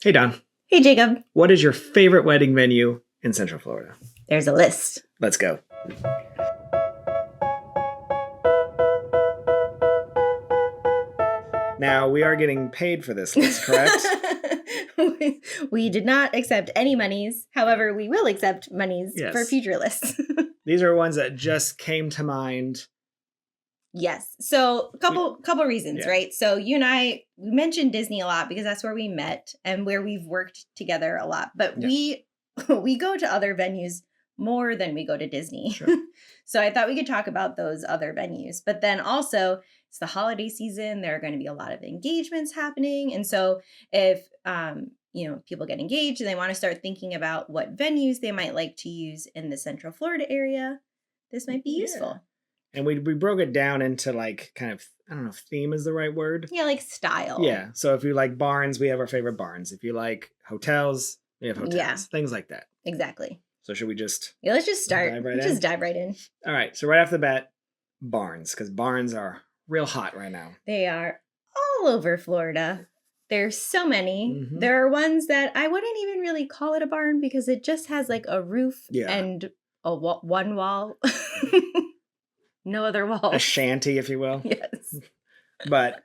Hey, Don. Hey, Jacob. What is your favorite wedding venue in Central Florida? There's a list. Let's go. Now, we are getting paid for this list, correct? We did not accept any monies. However, we will accept monies Yes. for future lists. These are ones that just came to mind. Yes. So couple reasons, Yeah. right? So you and I, we mentioned Disney a lot because that's where we met and where we've worked together a lot. But Yeah. we go to other venues more than we go to Disney. Sure. So I thought we could talk about those other venues. But then also it's the holiday season. There are going to be a lot of engagements happening. And so if people get engaged and they want to start thinking about what venues they might like to use in the Central Florida area, this might be useful. And we broke it down into like kind of, I don't know if theme is the right word. Yeah, like style. Yeah. So if you like barns, we have our favorite barns. If you like hotels, we have hotels. Yeah. Things like that. Exactly. So should we just... Yeah, let's just start. Dive right Let's in? just dive right in. All right. So right off the bat, barns, because barns are real hot right now. They are all over Florida. There's so many. Mhm. There are ones that I wouldn't even really call it a barn because it just has like a roof Yeah. and one wall. No other wall. A shanty, if you will. Yes. But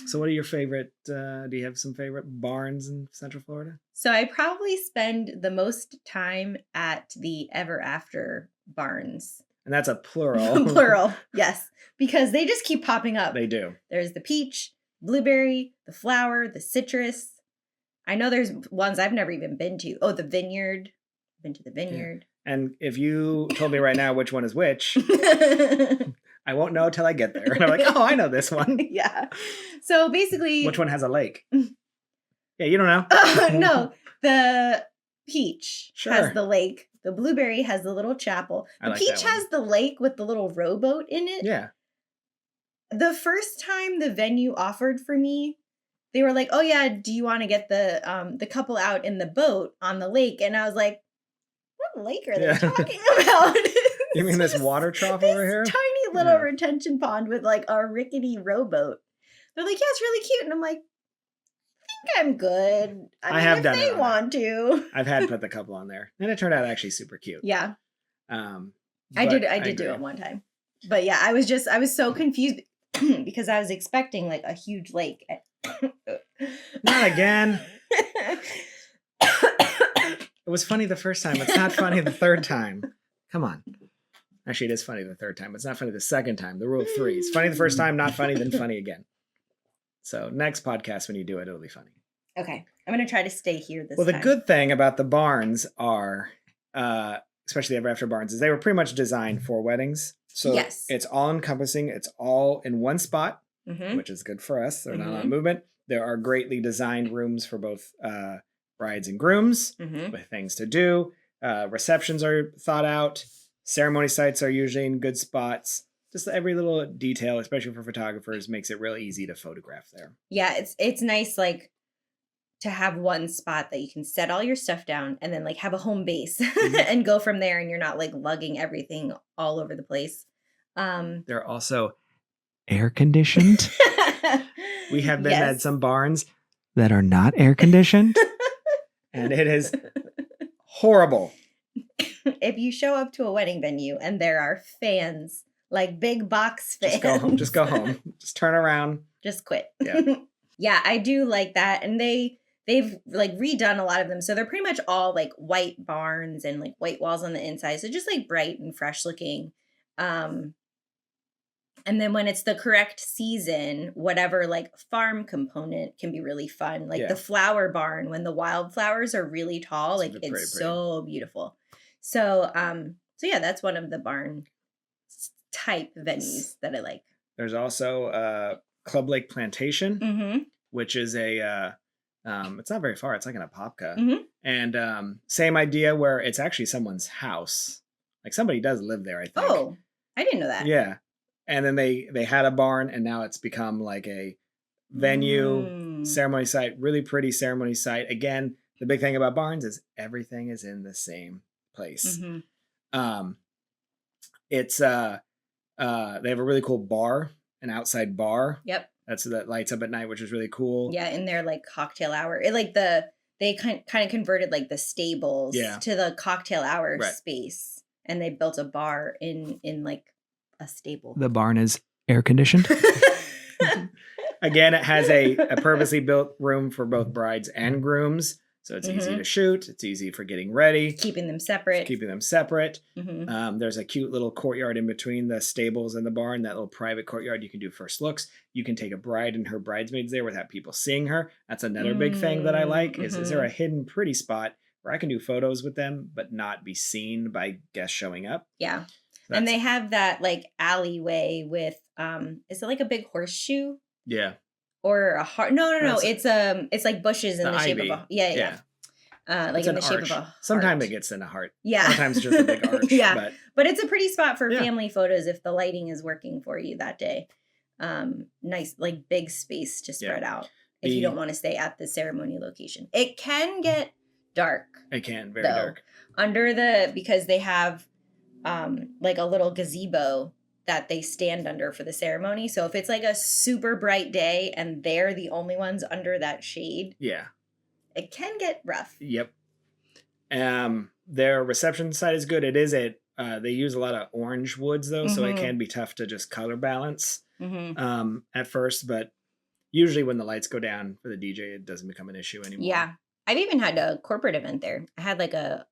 so what are your favorite, do you have some favorite barns in Central Florida? So I probably spend the most time at the Ever After barns. And that's a plural. Plural, yes. Because they just keep popping up. They do. There's the peach, blueberry, the flower, the citrus. I know there's ones I've never even been to. Oh, the vineyard. Been to the vineyard. And if you told me right now which one is which, I won't know till I get there. And I'm like, oh, I know this one. Yeah. So basically... Which one has a lake? Yeah, you don't know. No, the peach Sure. has the lake. The blueberry has the little chapel. I The like peach that one. has the lake with the little rowboat in it. Yeah. The first time the venue offered for me, they were like, "Oh yeah, do you want to get the couple out in the boat on the lake?" And I was like, "What lake are they Yeah. talking about?" You mean this water trough over here? Tiny little Yeah. retention pond with like a rickety rowboat. They're like, "Yeah, it's really cute," and I'm like, "I think I'm good. I mean, have if done they it on want to." I've had put the couple on there. And it turned out actually super cute. Yeah, I I did do agree. it one time. But yeah, I was so confused because I was expecting like a huge lake. Not again. It was funny the first time. It's not funny the third time. Come on. Actually, it is funny the third time. It's not funny the second time. The rule of three. It's funny the first time, not funny, then funny again. So next podcast, when you do it, it'll be funny. Okay, I'm gonna try to stay here this Well, the time. good thing about the barns are, especially the Ever After barns, is they were pretty much designed for weddings. So Yes. it's all encompassing. It's all in one spot, Mhm. which is good for us. They're not Mhm. on movement. There are greatly designed rooms for both brides and grooms Mhm. with things to do. Receptions are thought out. Ceremony sites are usually in good spots. Just every little detail, especially for photographers, makes it real easy to photograph there. Yeah, it's nice like to have one spot that you can set all your stuff down and then like have a home base and go from there, and you're not like lugging everything all over the place. They're also air conditioned. We have been at Yes. some barns that are not air conditioned, and it is horrible. If you show up to a wedding venue and there are fans, like big box fans, Just go home. Just go home. Just turn around. Just quit. Yeah. Yeah, I do like that. And they've like redone a lot of them. So they're pretty much all like white barns and like white walls on the inside. So just like bright and fresh looking. And then when it's the correct season, whatever like farm component can be really fun. Like Yeah. the flower barn, when the wildflowers are really tall, It's like pretty, it's pretty. so beautiful. So yeah, that's one of the barn type venues that I like. There's also Club Lake Plantation, Mm-hmm. which is a it's not very far. It's like in Apopka. Mhm. And same idea where it's actually someone's house. Like somebody does live there, I think. Oh, I didn't know that. Yeah. And then they had a barn, and now it's become like a venue, Mm. ceremony site, really pretty ceremony site. Again, the big thing about barns is everything is in the same place. Mhm. It's they have a really cool bar, an outside bar. Yep. that lights up at night, which is really cool. Yeah, in their like cocktail hour. They kind of converted like the stables to the cocktail hour space, and they built a bar in like a stable. The barn is air conditioned. Again, it has a purposely built room for both brides and grooms. So it's easy to shoot. It's easy for getting ready. Keeping them separate. There's a cute little courtyard in between the stables and the barn, that little private courtyard. You can do first looks. You can take a bride and her bridesmaids there without people seeing her. That's another big thing that I like. Is there a hidden pretty spot where I can do photos with them but not be seen by guests showing up? Yeah. And they have that like alleyway with is it like a big horseshoe? Yeah. Or a heart? No. It's like bushes in the shape of a like in the shape of a heart. Sometimes it gets in a heart. Yeah. Sometimes it's just a big arch. Yeah. But it's a pretty spot for family photos if the lighting is working for you that day. Nice, like big space to spread out if you don't want to stay at the ceremony location. It can get dark. It can, very dark. Because they have like a little gazebo that they stand under for the ceremony. So if it's like a super bright day and they're the only ones under that shade, it can get rough. Yep. Their reception side is good. It is they use a lot of orange woods though, so it can be tough to just color balance at first, but usually when the lights go down for the DJ, it doesn't become an issue anymore. Yeah. I've even had a corporate event there. I had like a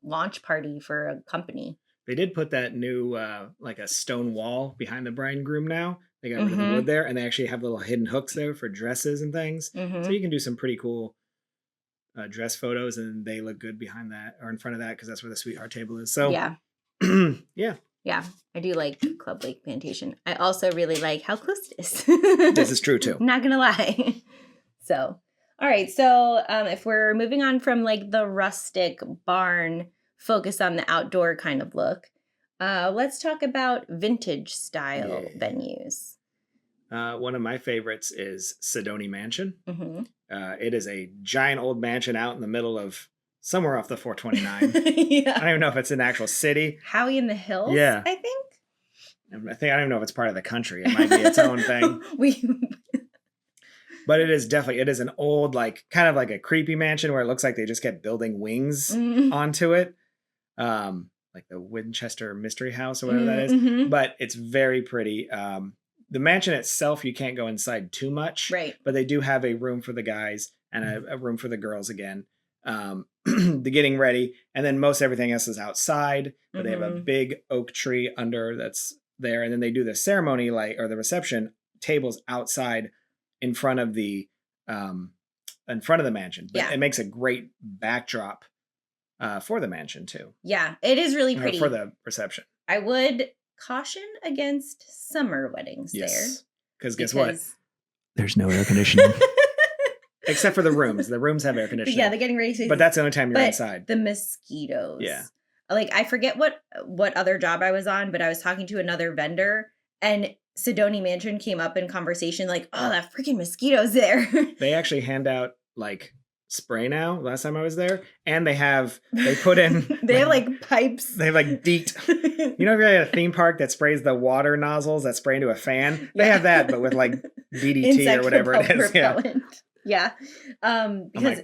launch party for a company. They did put that new, like a stone wall behind the bride and groom now. They got rid of the wood there, and they actually have little hidden hooks there for dresses and things. So you can do some pretty cool dress photos, and they look good behind that or in front of that because that's where the sweetheart table is. So yeah. Yeah, I do like Club Lake Plantation. I also really like how close it is. This is true too. Not gonna lie. So, all right. So if we're moving on from like the rustic barn, focus on the outdoor kind of look. Let's talk about vintage style venues. One of my favorites is Sedoni Mansion. It is a giant old mansion out in the middle of somewhere off the 429. I don't even know if it's an actual city. Howie in the Hills? Yeah. I think. I don't even know if it's part of the country. It might be its own thing. But it is an old, like kind of like a creepy mansion where it looks like they just kept building wings onto it. Like the Winchester Mystery House or whatever that is. But it's very pretty. The mansion itself, you can't go inside too much. Right. But they do have a room for the guys and a room for the girls again. The getting ready. And then most everything else is outside. But they have a big oak tree under that's there. And then they do the ceremony or the reception tables outside in front of the mansion. But it makes a great backdrop for the mansion too. Yeah, it is really pretty. For the reception. I would caution against summer weddings there. Because guess what? There's no air conditioning. Except for the rooms. The rooms have air conditioning. Yeah, the getting ready spaces. But that's the only time you're inside. The mosquitoes. Yeah. Like, I forget what other job I was on, but I was talking to another vendor, and Sedoni Mansion came up in conversation like, oh, that freaking mosquito's there. They actually hand out, like, spray now, last time I was there, and they put in... they have, like, pipes. They have, like, DEET. You know if you're at a theme park that sprays the water nozzles that spray into a fan? They have that, but with, like, DDT or whatever it is. Yeah. Because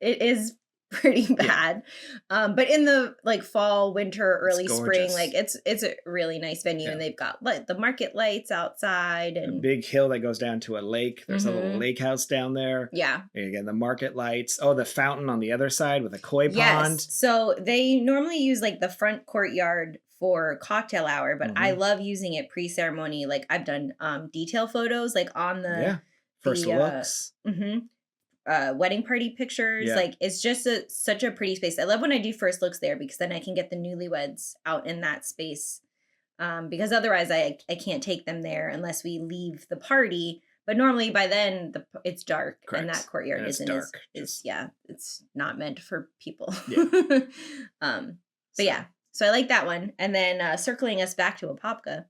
it is pretty bad. But in the like fall, winter, early spring, like it's a really nice venue, and they've got the market lights outside and a big hill that goes down to a lake. There's a little lake house down there. Yeah. Again, the market lights. Oh, the fountain on the other side with a koi pond. So they normally use like the front courtyard for cocktail hour, but I love using it pre-ceremony. Like I've done detail photos like on the first looks. Wedding party pictures. Like it's just such a pretty space. I love when I do first looks there because then I can get the newlyweds out in that space. Because otherwise I can't take them there unless we leave the party. But normally by then it's dark. Correct. And that courtyard isn't dark. It's not meant for people. But yeah, so I like that one. And then circling us back to Apopka,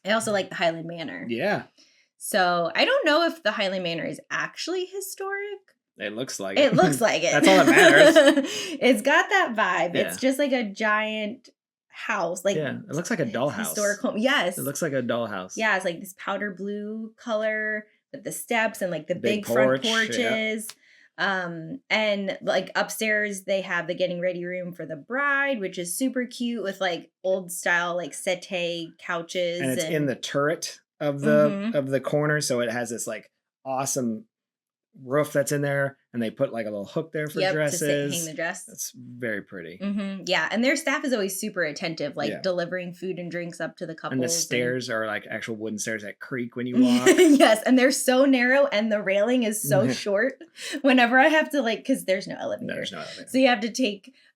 I also like the Highland Manor. Yeah. So I don't know if the Highland Manor is actually historic. It looks like it. It looks like it. That's all that matters. It's got that vibe. Yeah. It's just like a giant house, like Yeah, it looks like a dollhouse. historic home. Yes. It looks like a dollhouse. Yeah, it's like this powder blue color with the steps and like the Big big front porch, yeah. porches. And like upstairs they have the getting ready room for the bride, which is super cute with like old style like settee couches. And it's in the turret of Mhm. the corner, so it has this like awesome roof that's in there, and they put like a little hook there for hang dresses. the dress. That's very pretty. Yeah, and their staff is always super attentive, like Yeah. delivering food and drinks up to the couples. And the stairs are like actual wooden stairs that creak when you walk. Yes, and they're so narrow, and the railing is so Yeah. short. Whenever I have to like, because there's no elevator, There's no elevator. so you have to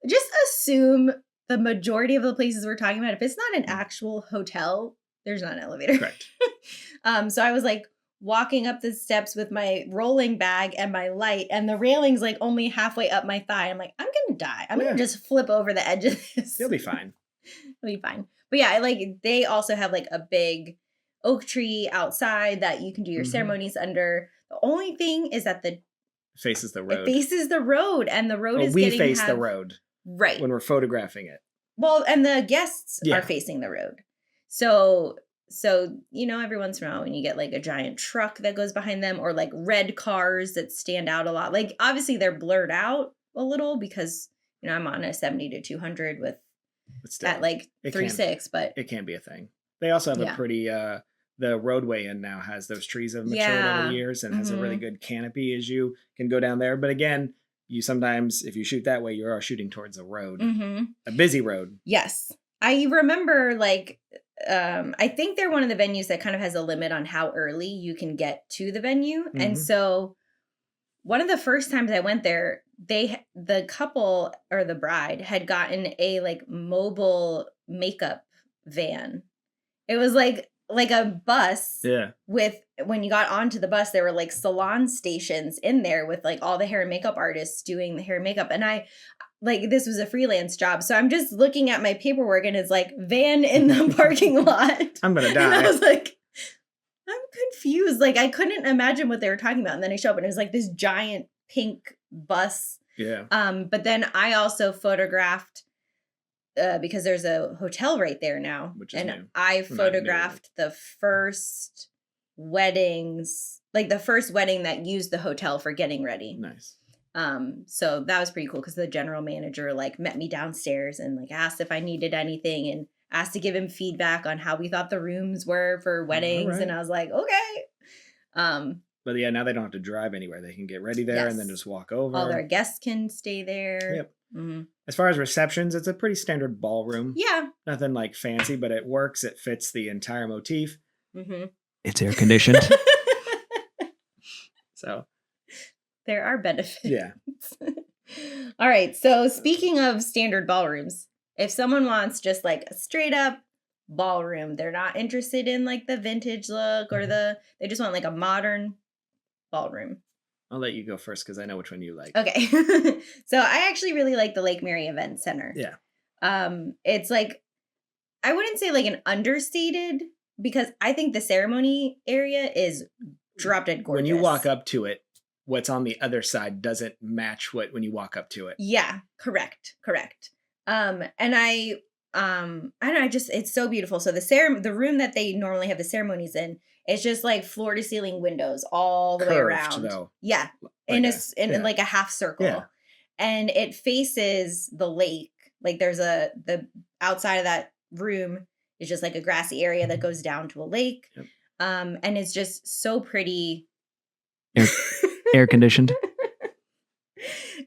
just assume the majority of the places we're talking about, if it's not an actual hotel, there's not an elevator. Correct. So I was like walking up the steps with my rolling bag and my light, and the railing's like only halfway up my thigh. I'm like, I'm gonna die. I'm Yeah. gonna just flip over the edge of this. You'll be fine. It'll be fine. But yeah, they also have like a big oak tree outside that you can do your Mhm. ceremonies under. The only thing is that Faces the it road. faces the road, and the road Oh, is we getting face the road right. when we're photographing it. Well, and the guests Yeah. are facing the road. So every once in a while when you get like a giant truck that goes behind them, or like red cars that stand out a lot, like obviously they're blurred out a little because I'm on a 70 to 200 with But still, at like it 3.6, but it can be a thing. They also have Yeah. a pretty the roadway in now has those trees have matured over Yeah. the years and has a really Mhm. good canopy as you can go down there. But again, you sometimes, if you shoot that way, you are shooting towards a road, a busy road. Yes. I remember like I think they're one of the venues that kind of has a limit on how early you can get to the venue. And Mhm. so one of the first times I went there, the couple or the bride had gotten a like mobile makeup van. It was like a bus Yeah. with, when you got onto the bus, there were like salon stations in there with like all the hair and makeup artists doing the hair and makeup. And this was a freelance job. So I'm just looking at my paperwork and it's like van in the parking lot. I'm gonna And I die. was like, I'm confused. Like I couldn't imagine what they were talking about. And then I show up and it was like this giant pink bus. Yeah. But then I also photographed because there's a hotel right there now. Which is and new. I Not new. photographed the first weddings, like the first wedding that used the hotel for getting ready. Nice. So that was pretty cool because the general manager like met me downstairs and like asked if I needed anything and asked to give him feedback on how we thought the rooms were for weddings. right. And I was like, okay. But yeah, now they don't have to drive anywhere. They can get ready there and then Yes. just walk over. All their guests can stay there. Yep. Mhm. As far as receptions, it's a pretty standard ballroom. Yeah. Nothing like fancy, but it works. It fits the entire motif. Mm-hmm. It's air conditioned. So There are benefits. yeah. All right. So speaking of standard ballrooms, if someone wants just like a straight up ballroom, they're not interested in like the vintage look or they just want like a modern ballroom. I'll let you go first because I know which one you like. Okay. So I actually really like the Lake Mary Event Center. Yeah. It's like, I wouldn't say like an understated, because I think the ceremony area is drop dead gorgeous. When you walk up to it, what's on the other side doesn't match when you walk up to it. Yeah, correct. And I don't know, it's so beautiful. So the room that they normally have the ceremonies in, it's just like floor to ceiling windows all the way Curved, around. though. Yeah. Like In like a half circle. Yeah. And it faces the lake. Like there's the outside of that room is just like a grassy area that goes down to a lake. Yep. And it's just so pretty. Air conditioned.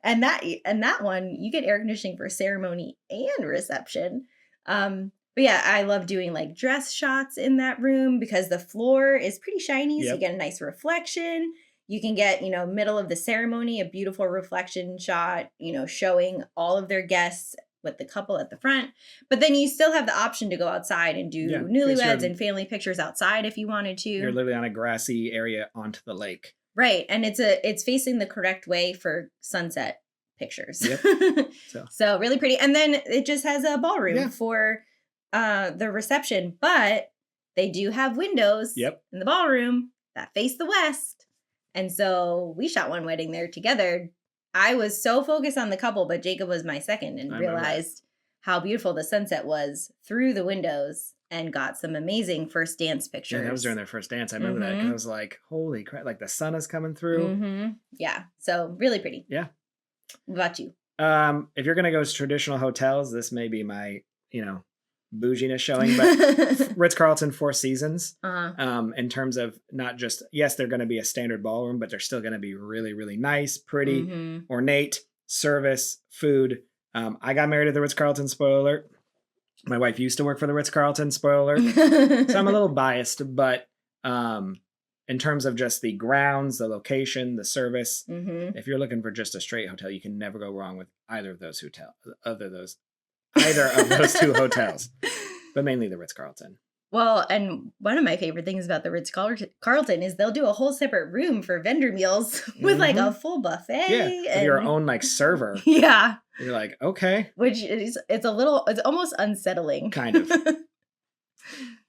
And that one, you get air conditioning for ceremony and reception. But yeah, I love doing like dress shots in that room because the floor is pretty shiny. So you Yep. get a nice reflection. You can get, middle of the ceremony, a beautiful reflection shot, showing all of their guests with the couple at the front. But then you still have the option to go outside and do Yeah, 'cause newlyweds you're- and family pictures outside if you wanted to. You're literally on a grassy area onto the lake. Right. And it's facing the correct way for sunset pictures. Yep. So really pretty. And then it just has a ballroom Yeah. for the reception, but they do have windows Yep. in the ballroom that face the west. And so we shot one wedding there together. I was so focused on the couple, but Jacob was my second and I remember that. realized how beautiful the sunset was through the windows and got some amazing first dance pictures. Yeah, that was during their first dance. I remember that. 'Cause I was like, holy crap, like the sun is coming through. Yeah. So really pretty. Yeah. What about you? If you're going to go to traditional hotels, this may be my, bouginess showing, but Ritz-Carlton Four Seasons, in terms of not just, yes, they're going to be a standard ballroom, but they're still going to be really, really nice, pretty, ornate, service, food. I got married at the Ritz-Carlton, spoiler alert. My wife used to work for the Ritz-Carlton, spoiler alert. So I'm a little biased, but in terms of just the grounds, the location, the service, if you're looking for just a straight hotel, you can never go wrong with either of those two hotels, but mainly the Ritz-Carlton. Well, and one of my favorite things about the Ritz-Carlton is they'll do a whole separate room for vendor meals with like a full buffet. Yeah, with your own like server. Yeah. You're like, okay. Which is, it's almost unsettling. Kind of.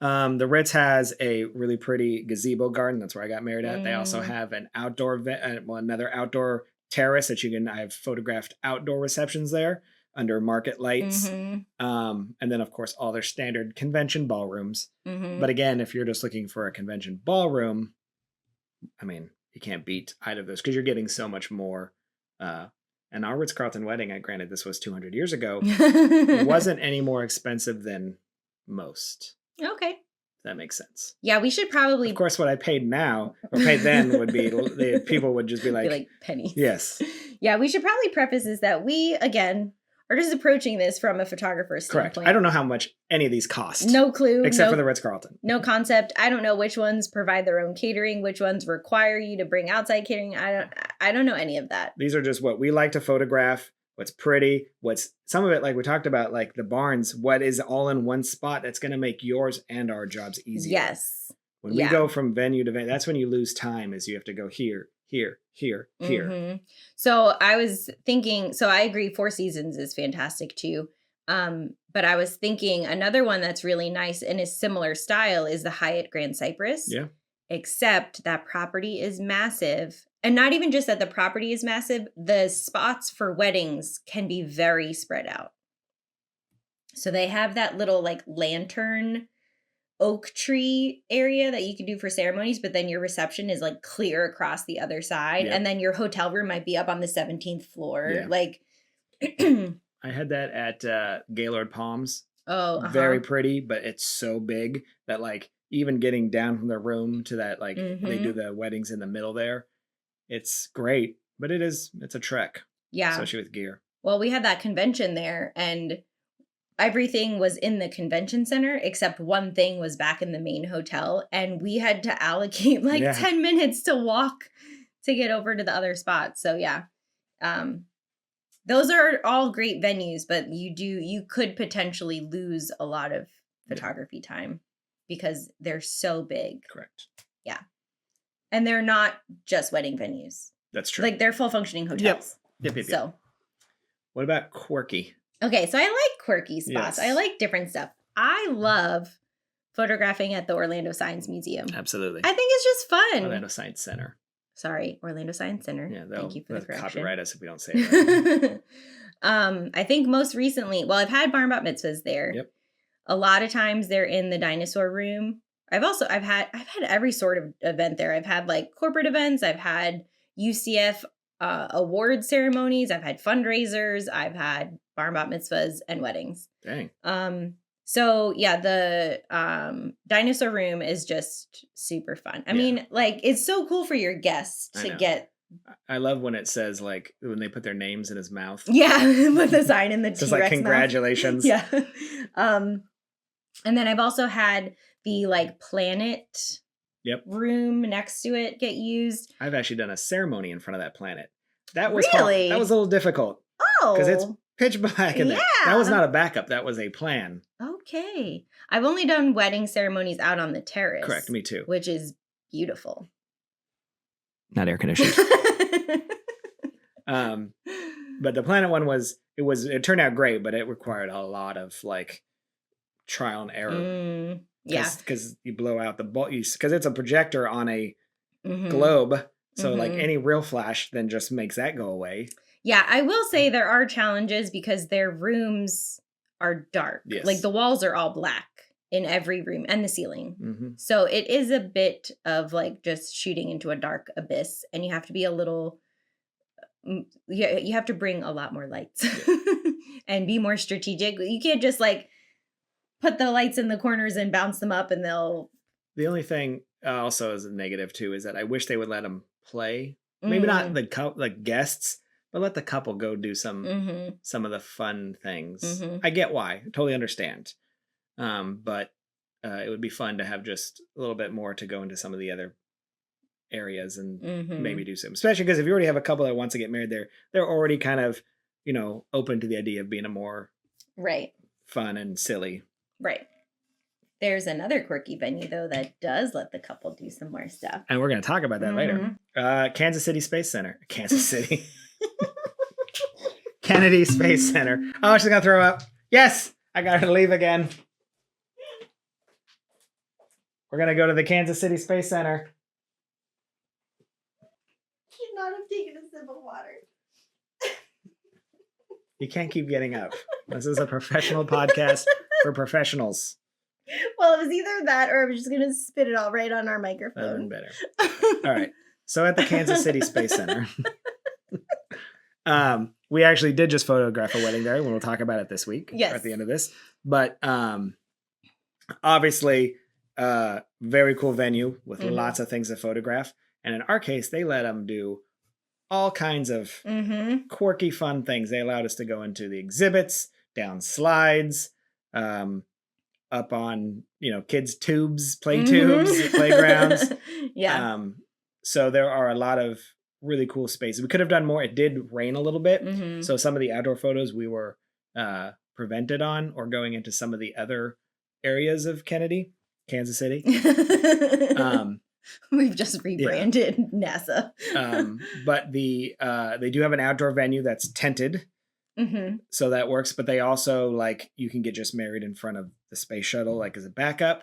The Ritz has a really pretty gazebo garden. That's where I got married at. They also have an outdoor another outdoor terrace that I have photographed outdoor receptions there under market lights. And then of course all their standard convention ballrooms. But again, if you're just looking for a convention ballroom, I mean, you can't beat either of those because you're getting so much more. And our Ritz-Carlton wedding, granted this was 200 years ago, wasn't any more expensive than most. Okay. That makes sense. Yeah, we should probably. Of course, what I paid now or paid then would be the people would just be like pennies. Yes. Yeah, we should probably preface this that we again are just approaching this from a photographer's standpoint. Correct. I don't know how much any of these cost. No clue. Except for the Ritz-Carlton. No concept. I don't know which ones provide their own catering, which ones require you to bring outside catering. I don't know any of that. These are just what we like to photograph. What's pretty, what's some of it, like we talked about, like the barns, what is all in one spot that's going to make yours and our jobs easier. Yes. When we go from venue to venue, that's when you lose time, is you have to go here, here, here, here. So I was thinking, so I agree Four Seasons is fantastic too. But I was thinking another one that's really nice in a similar style is the Hyatt Grand Cypress. Yeah. Except that property is massive. And not even just that the property is massive, the spots for weddings can be very spread out. So they have that little like lantern oak tree area that you can do for ceremonies, but then your reception is like clear across the other side. Yep. And then your hotel room might be up on the 17th floor. Yeah. Like I had that at Gaylord Palms. Oh, very pretty, but it's so big that like even getting down from the room to that, like they do the weddings in the middle there. It's great, but it's a trek. Yeah. Especially with gear. Well, we had that convention there and everything was in the convention center except one thing was back in the main hotel. And we had to allocate 10 minutes to walk to get over to the other spot. So yeah. Those are all great venues, but you could potentially lose a lot of photography time because they're so big. Correct. Yeah. And they're not just wedding venues. That's true. Like they're full functioning hotels. Yep. So. What about quirky? Okay, so I like quirky spots. Yes. I like different stuff. I love photographing at the Orlando Science Museum. Absolutely. I think it's just fun. Orlando Science Center. Sorry, Orlando Science Center. Yeah, thank you for the correction. Copyright us if we don't say it right. I think most recently, well, I've had bar and bat mitzvahs there. Yep. A lot of times they're in the dinosaur room. I've had every sort of event there. I've had like corporate events. I've had UCF award ceremonies. I've had fundraisers. I've had bar and bat mitzvahs and weddings. Dang. So yeah, the dinosaur room is just super fun. I mean, like it's so cool for your guests to get. I love when it says like when they put their names in his mouth. Yeah, with the sign in the T-Rex just like congratulations. Mouth. Yeah. And then I've also had the like planet room next to it get used. I've actually done a ceremony in front of that planet. That was really? That was a little difficult. Oh, because it's pitch black in there. That was not a backup. That was a plan. Okay. I've only done wedding ceremonies out on the terrace. Correct. Me too. Which is beautiful. Not air conditioned. But the planet one it turned out great, but it required a lot of like trial and error. Because you blow out the ball, because it's a projector on a globe. So like any real flash then just makes that go away. Yeah, I will say there are challenges because their rooms are dark. Yes. Like the walls are all black in every room and the ceiling. Mm-hmm. So it is a bit of like just shooting into a dark abyss, and you have to be a little you have to bring a lot more lights and be more strategic. You can't just like put the lights in the corners and bounce them up and they'll The only thing also is a negative too is that I wish they would let them play. Maybe not the like guests, but let the couple go do some of the fun things. I get why. I totally understand. But it would be fun to have just a little bit more to go into some of the other areas and maybe do some, especially because if you already have a couple that wants to get married there, they're already kind of, open to the idea of being a more right fun and silly. Right. There's another quirky venue though that does let the couple do some more stuff. And we're going to talk about that later. Kansas City Space Center. Kansas City. Kennedy Space Center. Oh, she's going to throw up. Yes, I got her to leave again. We're going to go to the Kansas City Space Center. Should not have taken a sip of water. You can't keep getting up. This is a professional podcast for professionals. Well, it was either that or I was just going to spit it all right on our microphone. Better. All right. So at the Kansas City Space Center, we actually did just photograph a wedding there, and we'll talk about it this week at the end of this. But obviously, very cool venue with lots of things to photograph. And in our case, they let them do all kinds of quirky, fun things. They allowed us to go into the exhibits, down slides, up on, kids' tubes, play tubes, playgrounds. Yeah. So there are a lot of really cool spaces. We could have done more. It did rain a little bit. So some of the outdoor photos we were prevented on, or going into some of the other areas of Kansas City. We've just rebranded NASA. But they do have an outdoor venue that's tented. So that works. But they also you can get just married in front of the space shuttle, as a backup.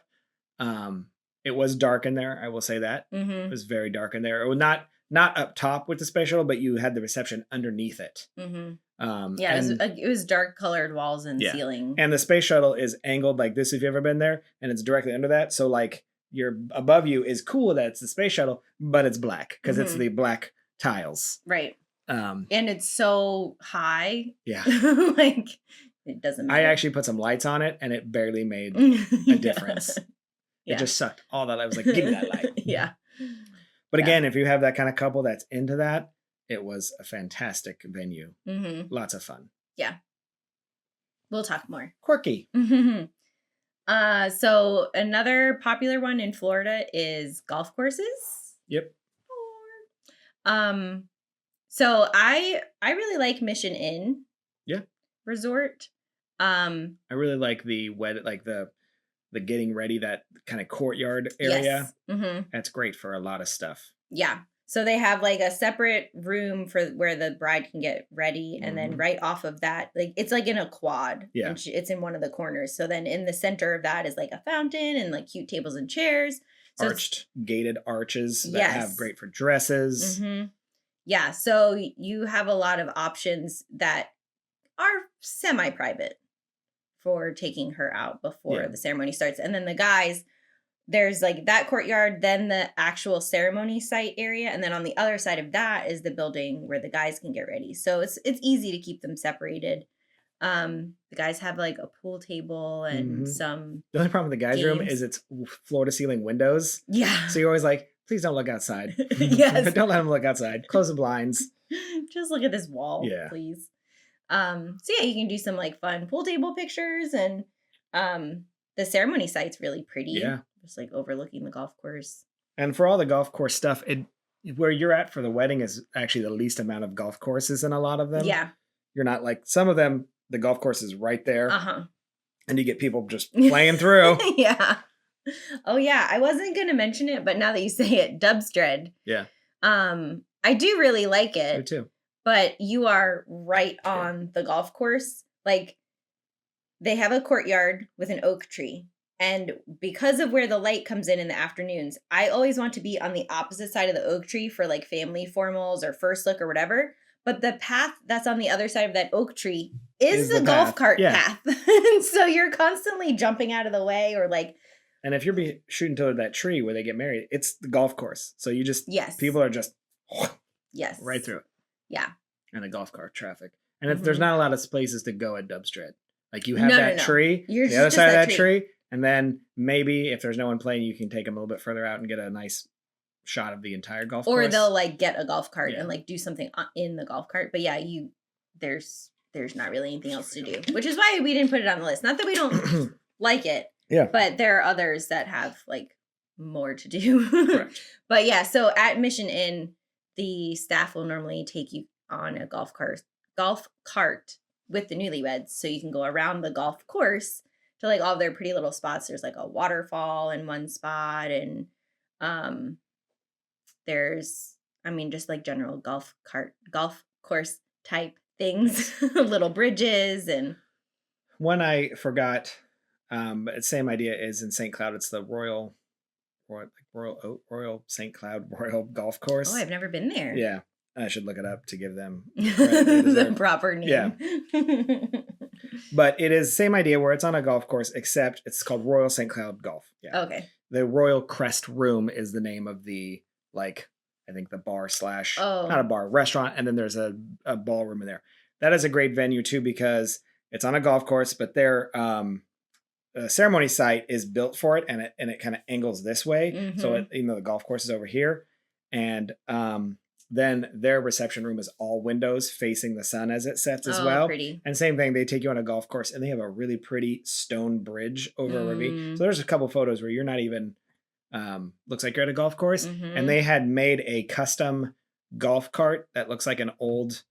It was dark in there. I will say that it was very dark in there. It was not up top with the space shuttle, but you had the reception underneath it. It was dark colored walls and ceiling. And the space shuttle is angled like this if you've ever been there, and it's directly under that. So you're above you is cool that it's the space shuttle, but it's black because it's the black tiles. Right. And it's so high. Yeah. It doesn't matter. I actually put some lights on it and it barely made a difference. It just sucked all that. I was like, give me that light. Yeah. But again, if you have that kind of couple that's into that, it was a fantastic venue. Lots of fun. Yeah. We'll talk more. Quirky. So another popular one in Florida is golf courses. Yep. So I really like Mission Inn. Yeah. Resort. I really like the the getting ready, that kind of courtyard area. Yes. That's great for a lot of stuff. Yeah. So they have a separate room for where the bride can get ready. And then right off of that, it's in a quad. Yeah. And it's in one of the corners. So then in the center of that is a fountain and cute tables and chairs. So arched, gated arches that have great for dresses. Yeah. So you have a lot of options that are semi-private for taking her out before the ceremony starts. And then the guys, there's that courtyard, then the actual ceremony site area. And then on the other side of that is the building where the guys can get ready. So it's easy to keep them separated. The guys have a pool table and some. The only problem with the guys' room is it's floor to ceiling windows. Yeah. So you're always like, please don't look outside. Yes. Don't let them look outside. Close the blinds. Just look at this wall, please. So yeah, you can do some fun pool table pictures, and the ceremony site's really pretty. Yeah. Just overlooking the golf course. And for all the golf course stuff, where you're at for the wedding is actually the least amount of golf courses in a lot of them. Yeah. You're not some of them, the golf course is right there. And you get people just playing through. Yeah. Oh yeah. I wasn't going to mention it, but now that you say it, Dubstred. Yeah. I do really like it. Me too. But you are right on the golf course. They have a courtyard with an oak tree. And because of where the light comes in the afternoons, I always want to be on the opposite side of the oak tree for family formals or first look or whatever. But the path that's on the other side of that oak tree is the golf path. cart Yeah. path. And so you're constantly jumping out of the way or like, And if you're shooting toward that tree where they get married, it's the golf course. So you just, yes. people are just yes. right through it. Yeah. And the golf cart traffic. And if there's not a lot of places to go at Dubstred. Like you have No, that no, no. tree, You're the other just side of that that tree, and then maybe if there's no one playing, you can take them a little bit further out and get a nice shot of the entire golf Or course. they'll like get a golf cart Yeah. and like do something in the golf cart. But yeah, there's not really anything else to do, which is why we didn't put it on the list. Not that we don't like it, Yeah. but there are others that have like more to do. Correct. But yeah, so at Mission Inn, the staff will normally take you on a golf cart with the newlyweds, so you can go around the golf course to like all their pretty little spots. There's like a waterfall in one spot, and there's, I mean, just like general golf course type things, little bridges and. One I forgot, but same idea is in St. Cloud. It's the Royal St. Cloud Royal Golf Course. Oh, I've never been there. Yeah, I should look it up to give them the proper name. Yeah. But it is same idea where it's on a golf course, except it's called Royal St. Cloud Golf. Yeah. Okay. The Royal Crest Room is the name of the, like, I think the bar / not a bar, restaurant, and then there's a ballroom in there. That is a great venue too because it's on a golf course, but their ceremony site is built for it, and it kind of angles this way. So even though the golf course is over here, and then their reception room is all windows facing the sun as it sets as well. Pretty. And same thing, they take you on a golf course, and they have a really pretty stone bridge over a ravine. So there's a couple photos where you're not even looks like you're at a golf course, and they had made a custom golf cart that looks like an old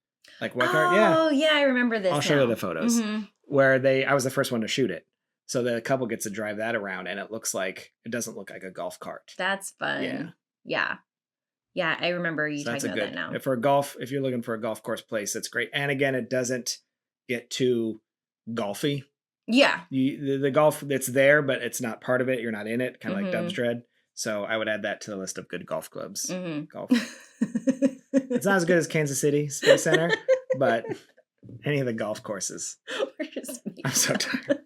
like what cart? Yeah. Oh yeah, I remember this. I'll show you the photos where I was the first one to shoot it. So the couple gets to drive that around, and it doesn't look like a golf cart. That's fun. Yeah. Yeah. Yeah, I remember you So talking about that now. If you're looking for a golf course place, it's great. And again, it doesn't get too golfy. Yeah. The golf that's there, but it's not part of it. You're not in it, kind of like Dubstred. So I would add that to the list of good golf clubs. Golf. It's not as good as Kansas City Space Center, but any of the golf courses. I'm so tired.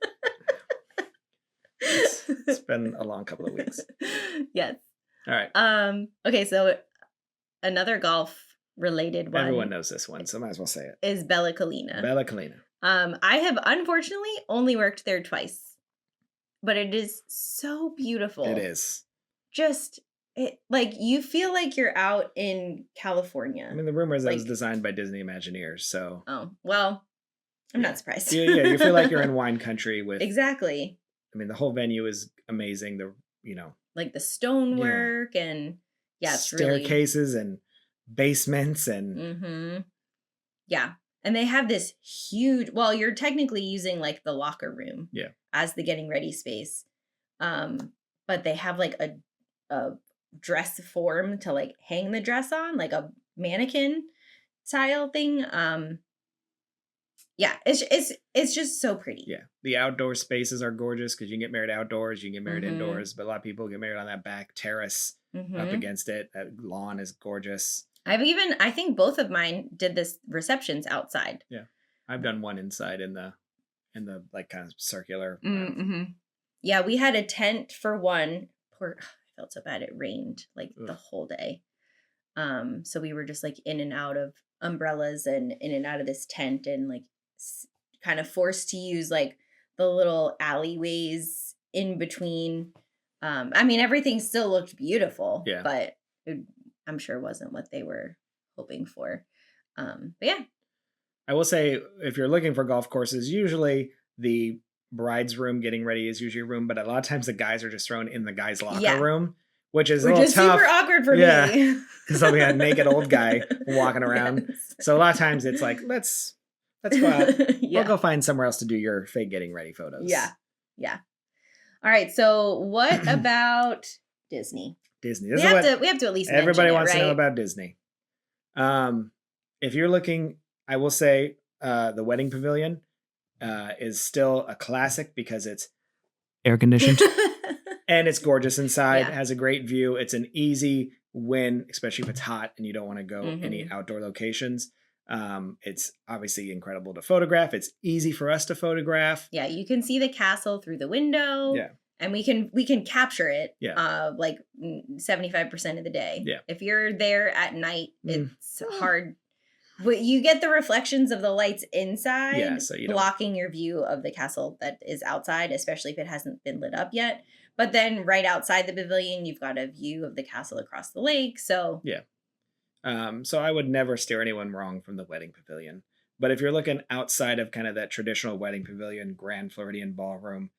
It's been a long couple of weeks. Yes. All right. Okay, so another golf related one. Everyone knows this one, so might as well say it. Is Bella Collina. Bella Collina. I have unfortunately only worked there twice, but it is so beautiful. It is. Just like you feel like you're out in California. I mean, the rumor is that it was designed by Disney Imagineers, so. Oh, well, I'm not surprised. Yeah, you feel like you're in wine country with. Exactly. I mean, the whole venue is amazing. Like the stonework and it's staircases really. And basements and. Yeah. And they have this huge, well, you're technically using like the locker room as the getting ready space. But they have like a dress form to like hang the dress on, like a mannequin style thing. Yeah, it's just so pretty. Yeah. The outdoor spaces are gorgeous because you can get married outdoors, you can get married indoors, but a lot of people get married on that back terrace up against it. That lawn is gorgeous. I think both of mine did this receptions outside. Yeah. I've done one inside in the like kind of circular. Yeah, we had a tent for one. I felt so bad. It rained like the whole day. So we were just like in and out of umbrellas and in and out of this tent and like kind of forced to use like the little alleyways in between. I mean, everything still looked beautiful, but I'm sure it wasn't what they were hoping for. But yeah. I will say, if you're looking for golf courses, usually the bride's room getting ready is usually a room, but a lot of times the guys are just thrown in the guy's locker room, which is tough. Super awkward for me. Because there'll be a naked old guy walking around. So a lot of times it's like, let's go out. We'll go find somewhere else to do your fake getting ready photos. Yeah. Yeah. All right. So what about Disney? Disney. We have to at least everybody mention wants it, right? to know about Disney. If you're looking, I will say the Wedding Pavilion is still a classic because it's air conditioned and it's gorgeous inside. It has a great view. It's an easy win, especially if it's hot and you don't want to go any outdoor locations. It's obviously incredible to photograph. It's easy for us to photograph. Yeah, you can see the castle through the window. Yeah. And we can capture it. Yeah. Like 75% of the day. Yeah. If you're there at night, it's hard. But you get the reflections of the lights inside, Yeah, so you don't- blocking your view of the castle that is outside, especially if it hasn't been lit up yet. But then right outside the pavilion, you've got a view of the castle across the lake. So Yeah. So I would never steer anyone wrong from the wedding pavilion. But if you're looking outside of kind of that traditional wedding pavilion, Grand Floridian Ballroom,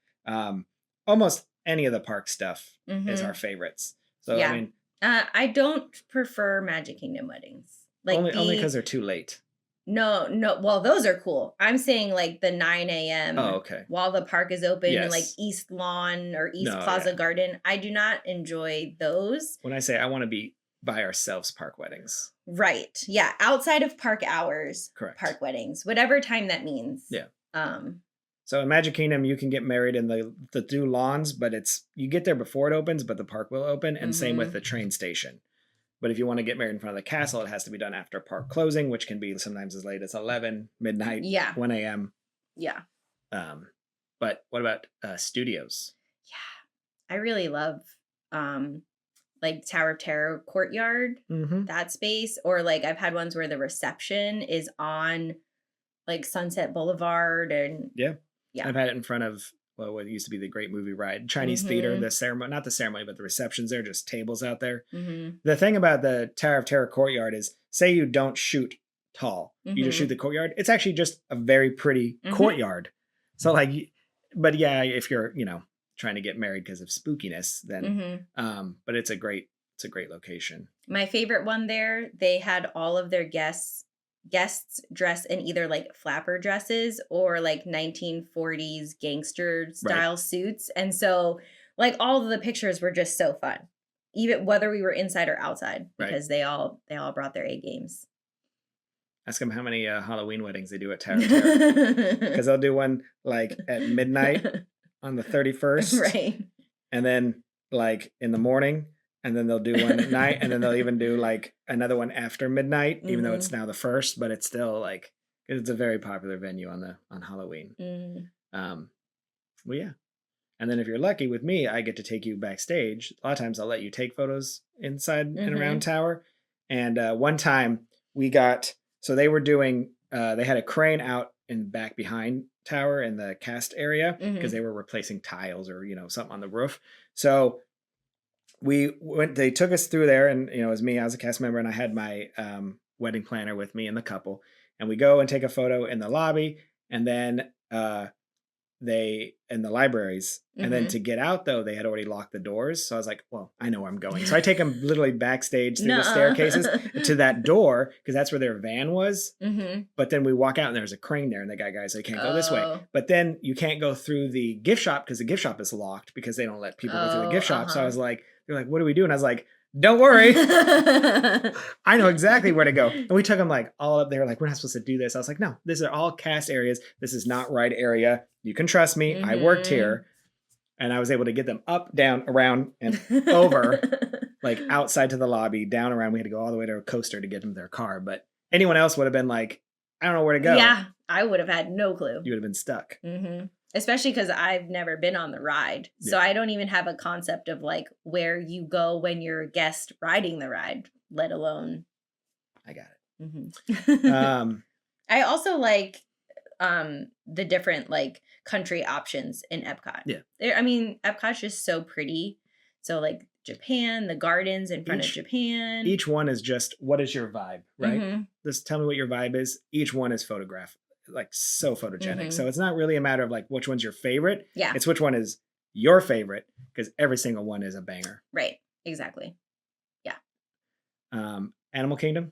almost any of the park stuff is our favorites. So Yeah. I mean, I don't prefer Magic Kingdom weddings. Like only because they're too late. No. Well, those are cool. I'm saying like the 9 a.m. Oh, okay. while the park is open and like Yes. East Lawn or East No, Plaza yeah. Garden. I do not enjoy those. When I say I want to be by ourselves park weddings. Right. Yeah. Outside of park hours, Correct. park weddings, whatever time that means. Yeah. Um, So in Magic Kingdom, you can get married in the two lawns, but you get there before it opens, but the park will open, and same with the train station. But if you want to get married in front of the castle, it has to be done after park closing, which can be sometimes as late as 11, midnight, Yeah. 1 a.m. Yeah. But what about studios? Yeah. I really love like Tower of Terror courtyard, Mm-hmm. that space. Or like I've had ones where the reception is on like Sunset Boulevard and Yeah. Yeah. I've had it in front of what used to be the Great Movie Ride, Chinese theater, the ceremony, not the ceremony, but the receptions there, just tables out there. The thing about the Tower of Terror courtyard is, say you don't shoot tall, you just shoot the courtyard. It's actually just a very pretty courtyard. So like, but yeah, if you're, trying to get married because of spookiness, then, but it's a great location. My favorite one there, they had all of their guests dress in either like flapper dresses or like 1940s gangster style suits. And so like all of the pictures were just so fun, even whether we were inside or outside, because they all brought their A games. Ask them how many Halloween weddings they do at Tower of Terror, because they'll do one like at midnight on the 31st. Right. And then like in the morning, and then they'll do one at night, and then they'll even do like another one after midnight, even though it's now the 1st, but it's still like, it's a very popular venue on Halloween. Well, yeah. And then if you're lucky with me, I get to take you backstage. A lot of times I'll let you take photos inside and around Tower. And one time so they were doing, they had a crane out in back behind Tower in the cast area because they were replacing tiles or, something on the roof. So they took us through there, and it was me, I was a cast member, and I had my wedding planner with me and the couple, and we go and take a photo in the lobby, and then they in the libraries, and then to get out though, they had already locked the doors. So I was like, well, I know where I'm going. So I take them literally backstage through the staircases to that door, because that's where their van was. But then we walk out and there's a crane there, and the guy's like, can't go this way. But then you can't go through the gift shop because the gift shop is locked because they don't let people go through the gift shop. So I was like, they're like, what do we do? And I was like, don't worry. I know exactly where to go. And we took them like all up there. Like, we're not supposed to do this. I was like, no, these are all cast areas. This is not ride area. You can trust me. I worked here. And I was able to get them up, down, around, and over, like outside to the lobby, down around. We had to go all the way to a coaster to get them to their car. But anyone else would have been like, I don't know where to go. Yeah, I would have had no clue. You would have been stuck. Especially because I've never been on the ride. So I don't even have a concept of like where you go when you're a guest riding the ride, let alone. I got it. I also like the different like country options in Epcot. Yeah. I mean, Epcot's just so pretty. So like Japan, the gardens in front of Japan. Each one is just, what is your vibe, right? Just tell me what your vibe is. Each one is photographed, like so photogenic. So it's not really a matter of like which one's your favorite. Yeah. It's which one is your favorite, because every single one is a banger. Right. Exactly. Yeah. Animal Kingdom.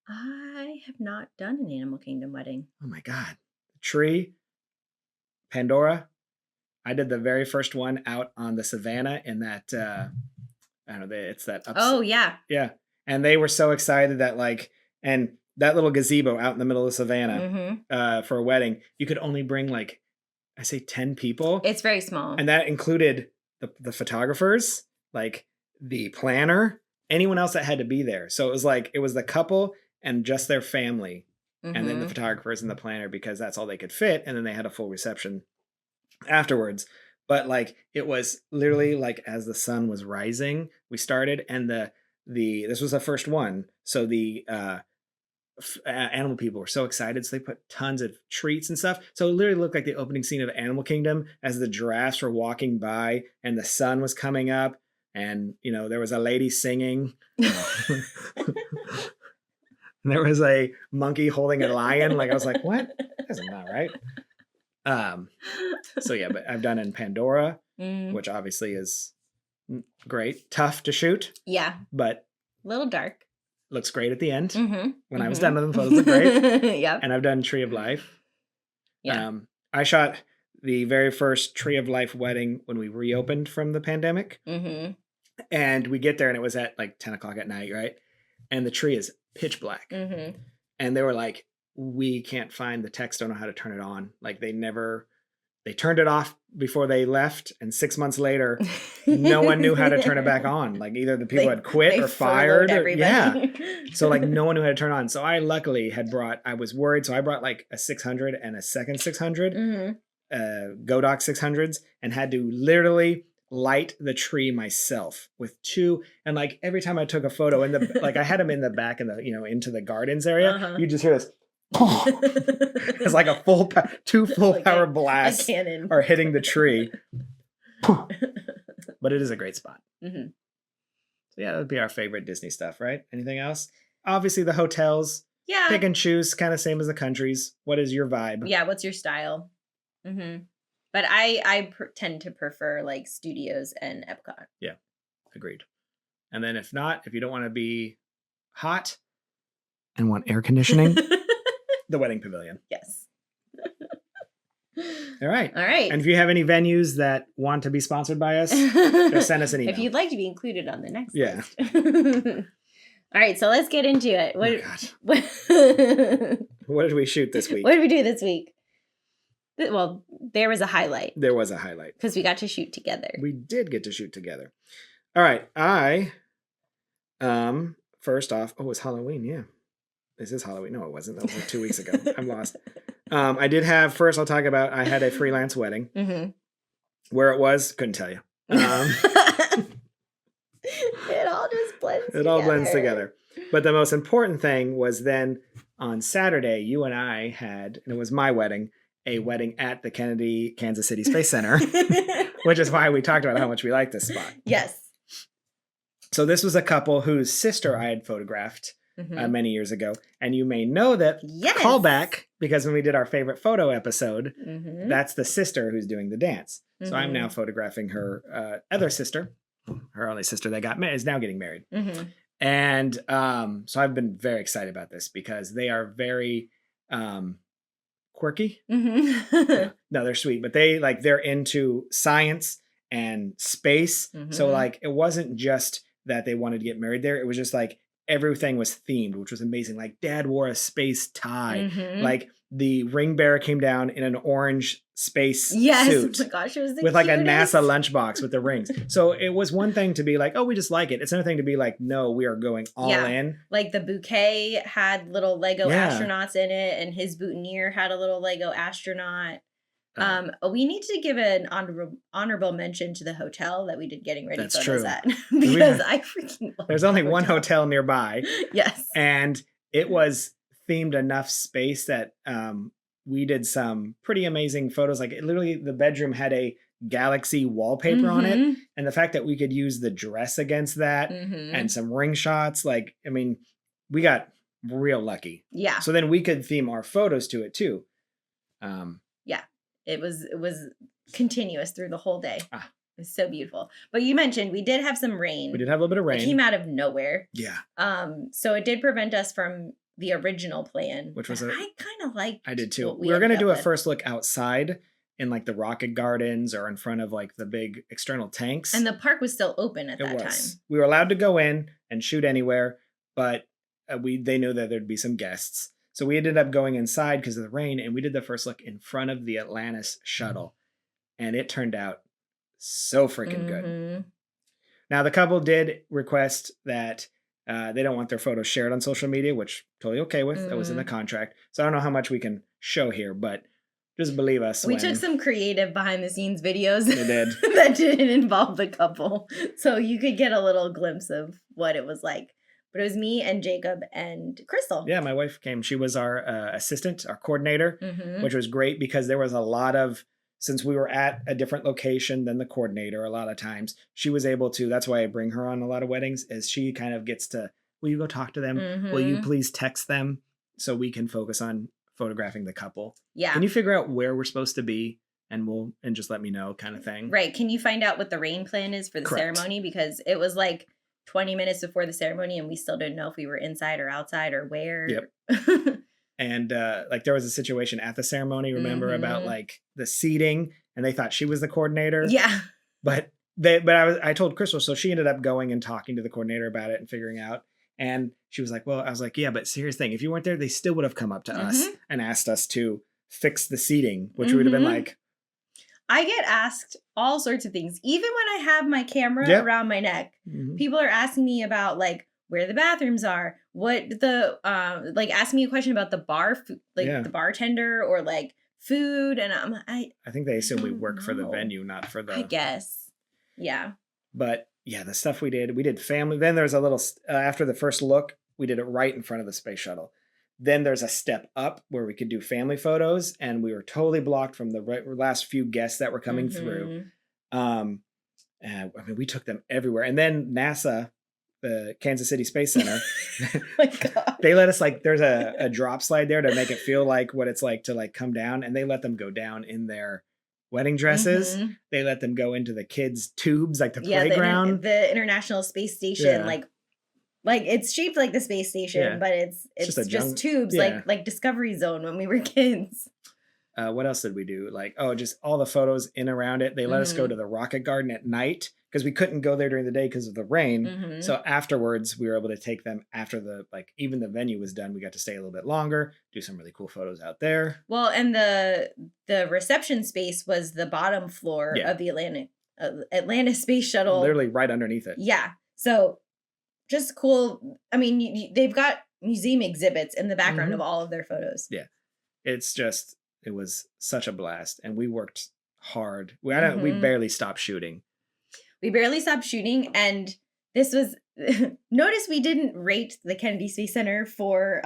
I have not done an Animal Kingdom wedding. Oh my God. Tree, Pandora. I did the very first one out on the savannah in that, I don't know, it's that. Oh, yeah. Yeah. And they were so excited that like, and that little gazebo out in the middle of the savannah for a wedding, you could only bring like, I say 10 people. It's very small. And that included the photographers, like the planner, anyone else that had to be there. So it was the couple and just their family, and then the Mhm. photographers and the planner, because that's all they could fit, and then they had a full reception afterwards. But like it was literally like as the sun was rising, we started, and the this was the first one, so the animal people were so excited, so they put tons of treats and stuff. So it literally looked like the opening scene of Animal Kingdom as the giraffes were walking by and the sun was coming up, and there was a lady singing. There was a monkey holding a lion. Like I was like, what? That's not right. So yeah, but I've done in Pandora, Mm, which obviously is great. Tough to shoot, yeah, but little dark. looks great at the end. Mhm. When I was done with them, photos look great. Yep. And I've done Tree of Life. Yeah. I shot the very first Tree of Life wedding when we reopened from the pandemic. Mhm. And we get there and it was at like 10 o'clock at night, right? And the tree is pitch black. Mhm. And they were like, we can't find the techs, don't know how to turn it on. Like they turned it off before they left. And 6 months later, no one knew how to turn it back on. Like either the people had quit They or fired. Yeah. everybody. So like no one knew how to turn on. So I luckily I was worried. So I brought like a 600 and a second 600, Mhm. Godox 600s, and had to literally light the tree myself with two. And like every time I took a photo in the, like I had them in the back in the, into the gardens area, Uh-huh. you just hear this. It's like a two full Like power a blasts cannon. are hitting the tree. But it is a great spot. Mhm. So yeah, that would be our favorite Disney stuff, right? Anything else? Obviously the hotels, Yeah. pick and choose, kind of same as the countries. What is your vibe? Yeah. What's your style? Mm-hmm. But I tend to prefer like studios and Epcot. Yeah, agreed. And then if you don't want to be hot and want air conditioning, the Wedding Pavilion. Yes. All right. All right. And if you have any venues that want to be sponsored by us, just send us an email. If you'd like to be included on the next Yeah. list. All right, so let's get into it. What did we shoot this week? What did we do this week? Well, there was a highlight. There was a highlight. Because we got to shoot together. We did get to shoot together. All right. First off, it was Halloween. Yeah. This is Halloween. No, it wasn't. That was like 2 weeks ago. I'm lost. I did have, first I'll talk about, I had a freelance wedding. Mm-hmm. Where it was, couldn't tell you. It all just blends together. It all blends together. But the most important thing was then on Saturday, you and I had, and it was my wedding, a wedding at the Kennedy Kansas City Space Center, which is why we talked about how much we like this spot. Yes. So this was a couple whose sister I had photographed many years ago. And you may know that callback, because when we did our favorite photo episode, that's the sister who's doing the dance. So I'm now photographing her other sister. Her only sister that is now getting married. And so I've been very excited about this because they are very quirky. No, they're sweet, but they're into science and space. So like it wasn't just that they wanted to get married there. It was just like everything was themed, which was amazing. Like Dad wore a space tie. Like the ring bearer came down in an orange space suit. Oh my gosh, it was the with like cutest. a NASA lunchbox with the rings. So it was one thing to be like, oh, we just like it. It's another thing to be like, no, we are going all in. Like the bouquet had little Lego astronauts in it, and his boutonniere had a little Lego astronaut. We need to give an honorable mention to the hotel that we did getting ready photos at. Because I freaking love there's only one hotel nearby. Yes. And it was themed enough space that we did some pretty amazing photos. Like literally the bedroom had a galaxy wallpaper on it. And the fact that we could use the dress against that and some ring shots, like, I mean, we got real lucky. Yeah. So then we could theme our photos to it too. Yeah. It was continuous through the whole day. It was so beautiful. But you mentioned we did have some rain. We did have a little bit of rain. It came out of nowhere. Yeah. So it did prevent us from the original plan, which was I kind of liked. I did too. We were going to do a first look outside in like the rocket gardens or in front of like the big external tanks. And the park was still open at that time. We were allowed to go in and shoot anywhere, but they knew that there'd be some guests. So we ended up going inside because of the rain, and we did the first look in front of the Atlantis shuttle. And it turned out so freaking good. Now, the couple did request that They don't want their photos shared on social media, which totally okay with. That was in the contract. So I don't know how much we can show here, but just believe us. We took some creative behind the scenes videos They did. that didn't involve the couple. So you could get a little glimpse of what it was like. But it was me and Jacob and Crystal. Yeah, my wife came. She was our assistant, our coordinator, Mhm. which was great because there was a lot of, since we were at a different location than the coordinator a lot of times, she was able to, that's why I bring her on a lot of weddings, is she kind of gets to, will you go talk to them? Will you Mhm. please text them so we can focus on photographing the couple? Yeah. Can you figure out where we're supposed to be and just let me know kind of thing? Right. Can you find out what the rain plan is for the Correct. ceremony? Because it was like 20 minutes before the ceremony and we still didn't know if we were inside or outside or where. Yep. And like there was a situation at the ceremony, remember, about Mhm. like the seating, and they thought she was the coordinator. Yeah. But I told Crystal, so she ended up going and talking to the coordinator about it and figuring out. And she was like, well, I was like, yeah, but serious thing, if you weren't there, they still would have come up to us and asked us to fix the seating, which would have been Mhm. like, I get asked all sorts of things. Even when I have my camera Yep. around my neck, mhm. people are asking me about like where the bathrooms are, what the like ask me a question about the bar, like Yeah. the bartender or like food, and I think they assume we don't work for the know. venue, not for I the. guess, yeah. But yeah, the stuff we did family. Then there's a little, after the first look, we did it right in front of the space shuttle. Then there's a step up where we could do family photos, and we were totally blocked from the last few guests that were coming through. Mhm. And I mean, we took them everywhere. And then NASA, the Kansas City Space Center, My God. they let us, like, there's a drop slide there to make it feel like what it's like to like come down, and they let them go down in their wedding dresses. Mhm. They let them go into the kids' tubes, like the Yeah, playground. the International Space Station, Yeah. like it's shaped like the space station, Yeah. but it's just a just junk- tubes, yeah. like Discovery Zone when we were kids. What else did we do? Like, oh, just all the photos in around it. They let us go Mhm. to the Rocket Garden at night because we couldn't go there during the day because of the rain. Mhm. So afterwards, we were able to take them after even the venue was done. We got to stay a little bit longer, do some really cool photos out there. Well, and the reception space was the bottom floor Yeah. of the Atlantis Space Shuttle. Literally right underneath it. Yeah. So just cool. I mean, they've got museum exhibits in the background Mhm. of all of their photos. Yeah. It was such a blast. And we worked hard. We Mhm. barely stopped shooting. We barely stopped shooting, and this was notice we didn't rate the Kennedy Space Center for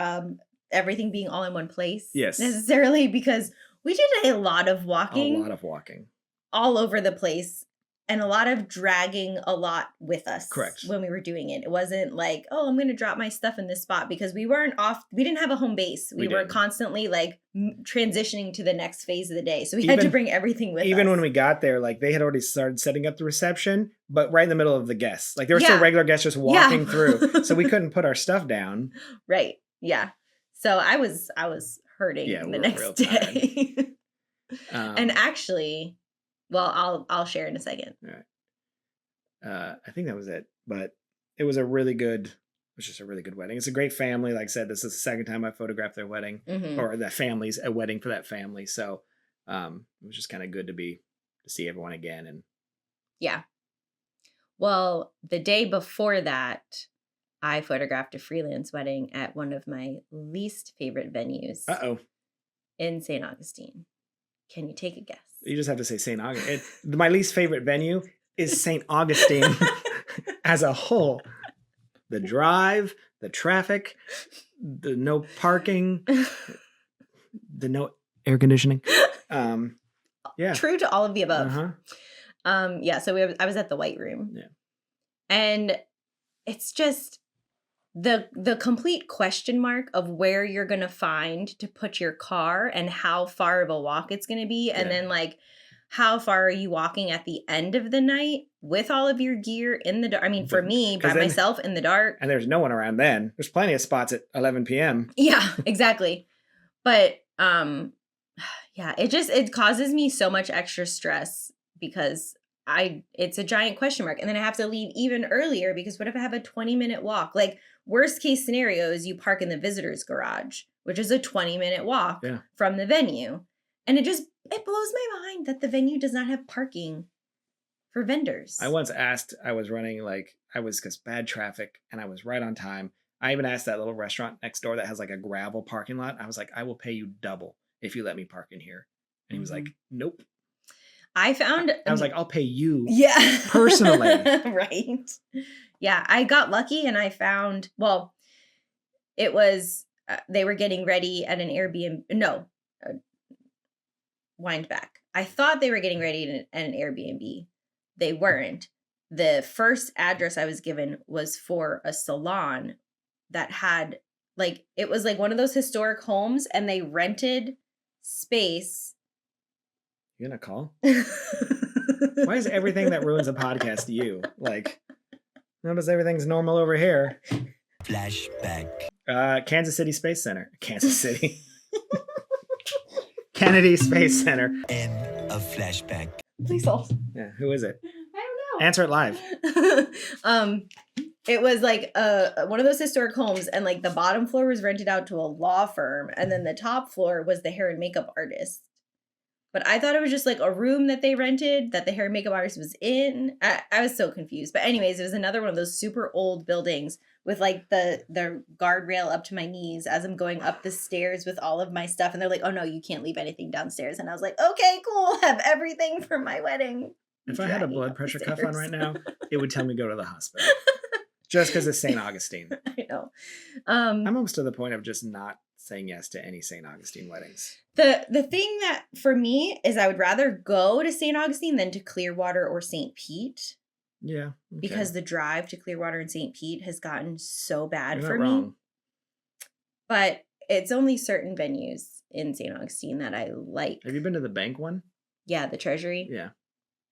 everything being all in one place. Yes. Necessarily, because we did a lot of walking. A lot of walking. All over the place, and a lot of dragging a lot with us. Correct. When we were doing it. It wasn't like, oh, I'm going to drop my stuff in this spot, because we didn't have a home base. We were didn't. constantly like transitioning to the next phase of the day. So we had to bring everything with us. Even when we got there, like they had already started setting up the reception, but right in the middle of the guests. Like there were still Yeah. regular guests just walking Yeah. through. So we couldn't put our stuff down. Right. Yeah. So I was hurting Yeah, we the were next real day. Um, And actually, well, I'll share in a second. I think that was it. But it was just a really good wedding. It's a great family. Like I said, this is the second time I photographed their wedding, Mhm. or that family's a wedding for that family. So it was just kind of good to see everyone again. And Yeah. Well, the day before that, I photographed a freelance wedding at one of my least favorite venues in St. Augustine. Can you take a guess? You just have to say St. Augustine. My least favorite venue is St. Augustine as a whole. The drive, the traffic, the no parking, the no air conditioning. Yeah. True to all of the above. Uh-huh. Yeah, so I was at the White Room. Yeah. And it's just the complete question mark of where you're going to find to put your car and how far of a walk it's going to be. And Yeah. then like, how far are you walking at the end of the night with all of your gear in the dark? I mean, for me, by 'Cause then- myself in the dark. And there's no one around then. There's plenty of spots at 11 p.m. Yeah, exactly. But yeah, it causes me so much extra stress because it's a giant question mark. And then I have to leave even earlier because what if I have a 20-minute walk? Like worst case scenario is you park in the visitor's garage, which is a 20-minute walk Yeah. from the venue. And it blows my mind that the venue does not have parking for vendors. I once asked, I was running because bad traffic and I was right on time. I even asked that little restaurant next door that has like a gravel parking lot. I was like, I will pay you double if you let me park in here. And he was like, nope. I found I was like, I'll pay you personally. personally. Right. Yeah, I got lucky and I found, well, it was they were getting ready at an Airbnb. No, wind back. I thought they were getting ready at an Airbnb. They weren't. The first address I was given was for a salon that had like, it was like one of those historic homes and they rented space. You gonna call? Why is everything that ruins a podcast you? Like, notice everything's normal over here. Flashback. Kansas City Space Center. Kansas City. Kennedy Space Center. End of flashback. Please hold. Yeah, who is it? I don't know. Answer it live. It was like one of those historic homes, and like the bottom floor was rented out to a law firm, and then the top floor was the hair and makeup artist. But I thought it was just like a room that they rented that the hair and makeup artist was in. I was so confused. But anyways, it was another one of those super old buildings with like the guardrail up to my knees as I'm going up the stairs with all of my stuff. And they're like, oh no, you can't leave anything downstairs. And I was like, okay, cool. I have everything for my wedding. If I had a blood pressure cuff on right now, it would tell me go to the hospital. Just because it's St. Augustine. I know. I'm almost to the point of just not saying yes to any St. Augustine weddings. The thing that for me is I would rather go to St. Augustine than to Clearwater or St. Pete. Yeah. Okay. Because the drive to Clearwater and St. Pete has gotten so bad You're for not me. wrong. But it's only certain venues in St. Augustine that I like. Have you been to the bank one? Yeah, the Treasury. Yeah.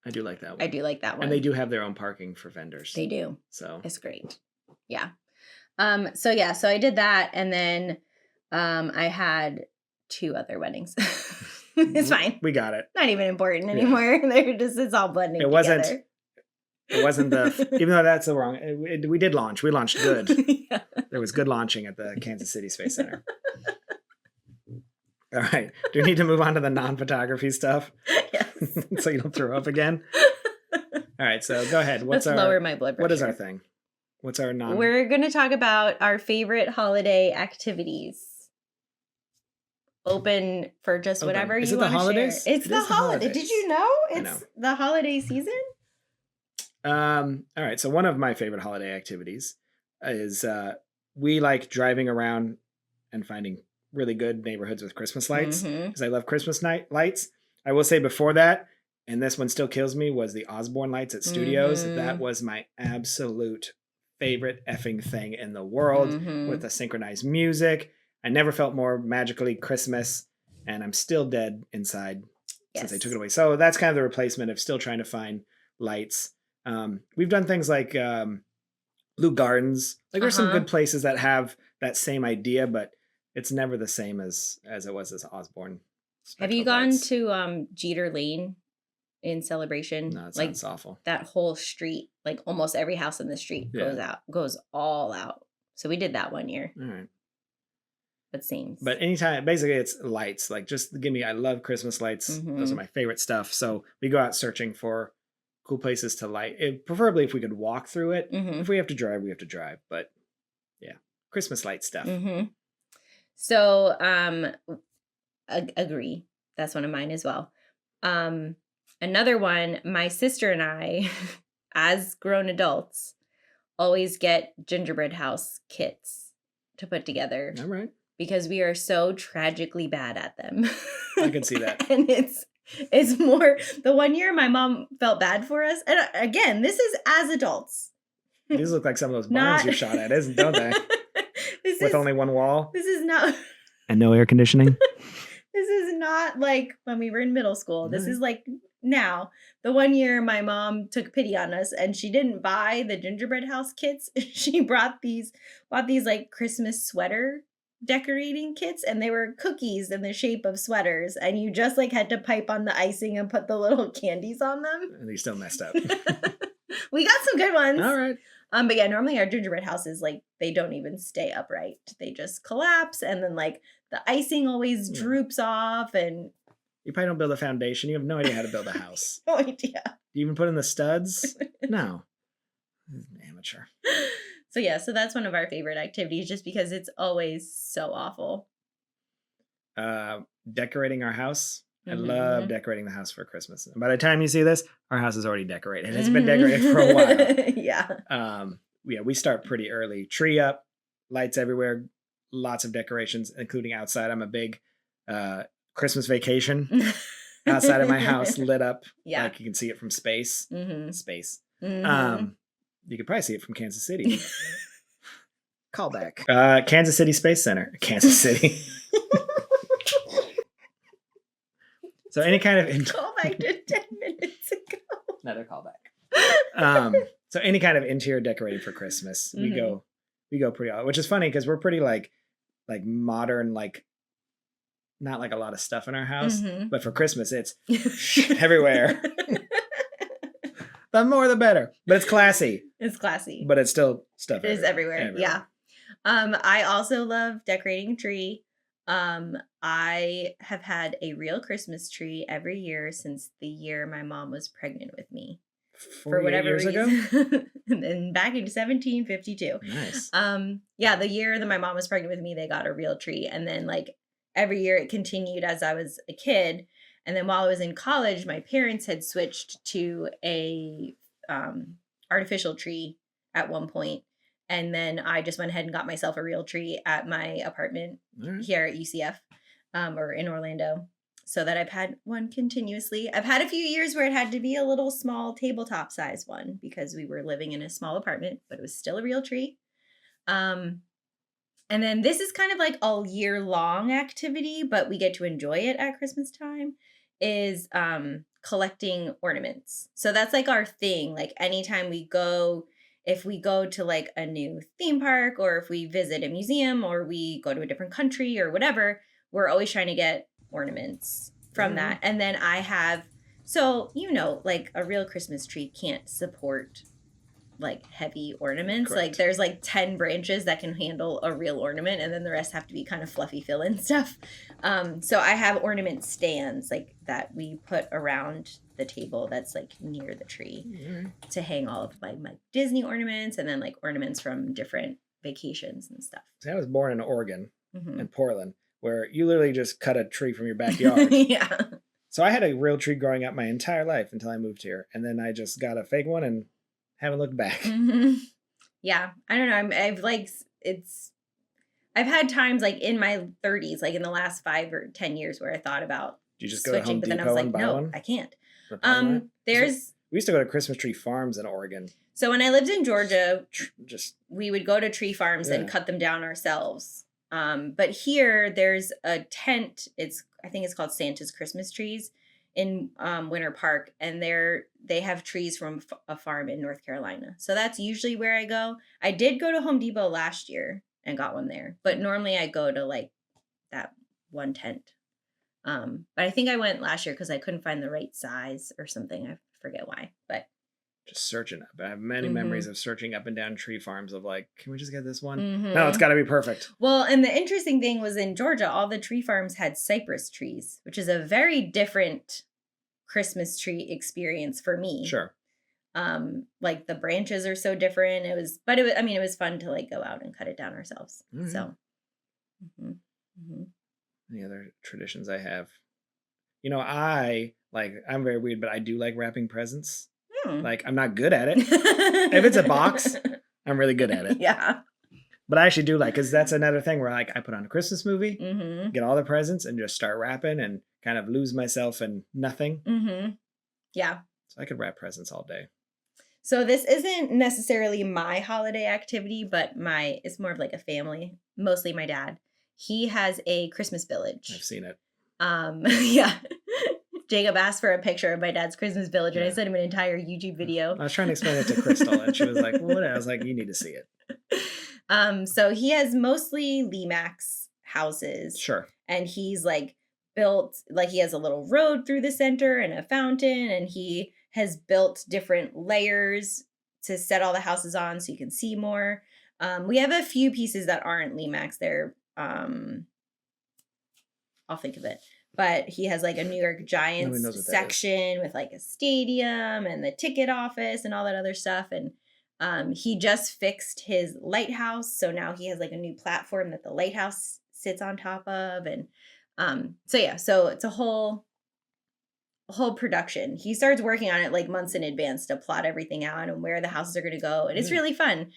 I do like that one. I do like that one. And they do have their own parking for vendors. They do. So It's great. Yeah. So I did that, and then I had 2 other weddings. It's fine. We got it. Not even important anymore. They're just, it's all blending together. It wasn't even though that's the wrong. We did launch. We launched good. Yeah. There was good launching at the Kansas City Space Center. All right. Do we need to move on to the non-photography stuff? Yes. So you don't throw up again? All right. So go ahead. Let's lower my blood pressure. What is our thing? What's our non? We're going to talk about our favorite holiday activities. Open for just whatever Is you it the want to holidays? share. It's It the is the holiday. holidays. Did you know I it's know. the holiday season? All right. So one of my favorite holiday activities is we like driving around and finding really good neighborhoods with Christmas lights Mhm. because I love Christmas night lights. I will say before that, and this one still kills me, was the Osborne lights at Studios. Mhm. That was my absolute favorite effing thing in the world Mhm. with the synchronized music. I never felt more magically Christmas, and I'm still dead inside since I Yes. took it away. So that's kind of the replacement of still trying to find lights. We've done things like Blue Gardens. Like there's some Uh-huh. good places that have that same idea, but it's never the same as it was as Osborne. Have you speckled gone lights. to Jeter Lane in Celebration? No, it like sounds awful. that whole street, like almost every house in the street goes all out. So we did that one year. All right. But same. But anytime, basically, it's lights. Like, just give me. I love Christmas lights. Those are Mhm. my favorite stuff. So we go out searching for cool places to light. Preferably, if we could walk through it. Mhm. If we have to drive, we have to drive. But yeah, Christmas light stuff. Mm-hmm. So, agree. That's one of mine as well. Another one, my sister and I, as grown adults, always get gingerbread house kits to put together All right. because we are so tragically bad at them. I can see that. And it's more, the one year my mom felt bad for us. And again, this is as adults. These look like some of those Not- barns you shot at, don't they? This With is, only one wall this is not. and no air conditioning. This is not like when we were in middle school. This Right. is like now. The one year my mom took pity on us and she didn't buy the gingerbread house kits. She bought these like Christmas sweater decorating kits, and they were cookies in the shape of sweaters, and you just like had to pipe on the icing and put the little candies on them. And they still messed up. We got some good ones. All right. But yeah, normally our gingerbread houses, like, they don't even stay upright. They just collapse, and then like the icing always Yeah. droops off, and You probably don't build a foundation. You have no idea how to build a house. no idea. Do you even put in the studs? No. Amateur. So yeah, so that's one of our favorite activities just because it's always so awful. Decorating our house. I Mhm. love decorating the house for Christmas. And by the time you see this, our house is already decorated. It's been decorated for a while. Yeah. Yeah, we start pretty early. Tree up, lights everywhere, lots of decorations, including outside. I'm a big Christmas vacation outside of my house, lit up. Yeah. Like you can see it from space. Mhm. Space. Mhm. You could probably see it from Kansas City. Callback. Kansas City Space Center. Kansas City. So any kind of Go back to 10 minutes ago. another callback. So any kind of interior decorating for Christmas, we go pretty all, which is funny because we're pretty like modern, like not like a lot of stuff in our house, Mhm. but for Christmas it's everywhere. The more the better, but it's classy. It's classy. But it's still stuff. It is everywhere. Yeah. I also love decorating a tree. I have had a real Christmas tree every year since the year my mom was pregnant with me. For whatever years ago. and then back in 1752. Nice. Yeah, the year that my mom was pregnant with me, they got a real tree. And then like every year it continued as I was a kid. And then while I was in college, my parents had switched to a artificial tree at one point. And then I just went ahead and got myself a real tree at my apartment here at UCF or in Orlando, so that I've had one continuously. I've had a few years where it had to be a little small tabletop size one because we were living in a small apartment, but it was still a real tree. And then this is kind of like a year-long activity, but we get to enjoy it at Christmas time, is collecting ornaments. So that's like our thing. Like anytime we go, if we go to like a new theme park or if we visit a museum or we go to a different country or whatever, we're always trying to get ornaments from that. And then I have, so, like a real Christmas tree can't support like heavy ornaments. Correct. Like there's like 10 branches that can handle a real ornament and then the rest have to be kind of fluffy fill-in stuff. So I have ornament stands like that we put around the table that's like near the tree to hang all of like my Disney ornaments and then like ornaments from different vacations and stuff. See, I was born in Oregon, in Portland, where you literally just cut a tree from your backyard. Yeah. So I had a real tree growing up my entire life until I moved here. And then I just got a fake one and haven't looked back. Yeah. I don't know. I've had times like in my 30s, like in the last 5 or 10 years where I thought about Did you just go to Home but then I Depot was and like, buy no, one? I can't. We used to go to Christmas tree farms in Oregon. So when I lived in Georgia, Just we would go to tree farms and cut them down ourselves. But here there's a tent. I think it's called Santa's Christmas Trees in Winter Park, and they have trees from a farm in North Carolina. So that's usually where I go. I did go to Home Depot last year and got one there, but normally I go to like that one tent. But I think I went last year because I couldn't find the right size or something. I forget why, but just searching up. I have many memories of searching up and down tree farms of like, can we just get this one? Mm-hmm. No, it's got to be perfect. Well, and the interesting thing was in Georgia, all the tree farms had cypress trees, which is a very different Christmas tree experience for me. Sure. Like the branches are so different. It was fun to like go out and cut it down ourselves. Mm-hmm. So. Any other traditions I have? I'm very weird, but I do like wrapping presents. Like, I'm not good at it. If it's a box, I'm really good at it. Yeah. But I actually do like, because that's another thing where like I put on a Christmas movie, get all the presents and just start wrapping and kind of lose myself in nothing. Yeah. So I could wrap presents all day. So this isn't necessarily my holiday activity, but it's more of like a family, mostly my dad. He has a Christmas village. I've seen it. Yeah. Jacob asked for a picture of my dad's Christmas village, and I sent him an entire YouTube video. I was trying to explain it to Crystal, and she was like, well, what? I was like, you need to see it. So he has mostly Limax houses. Sure. And he's like built, like he has a little road through the center and a fountain, and he has built different layers to set all the houses on so you can see more. We have a few pieces that aren't Limax. They're, I'll think of it. But he has like a New York Giants section with like a stadium and the ticket office and all that other stuff. And He just fixed his lighthouse, so now he has like a new platform that the lighthouse sits on top of, and so it's a whole production. He starts working on it like months in advance to plot everything out and where the houses are going to go, and it's really fun.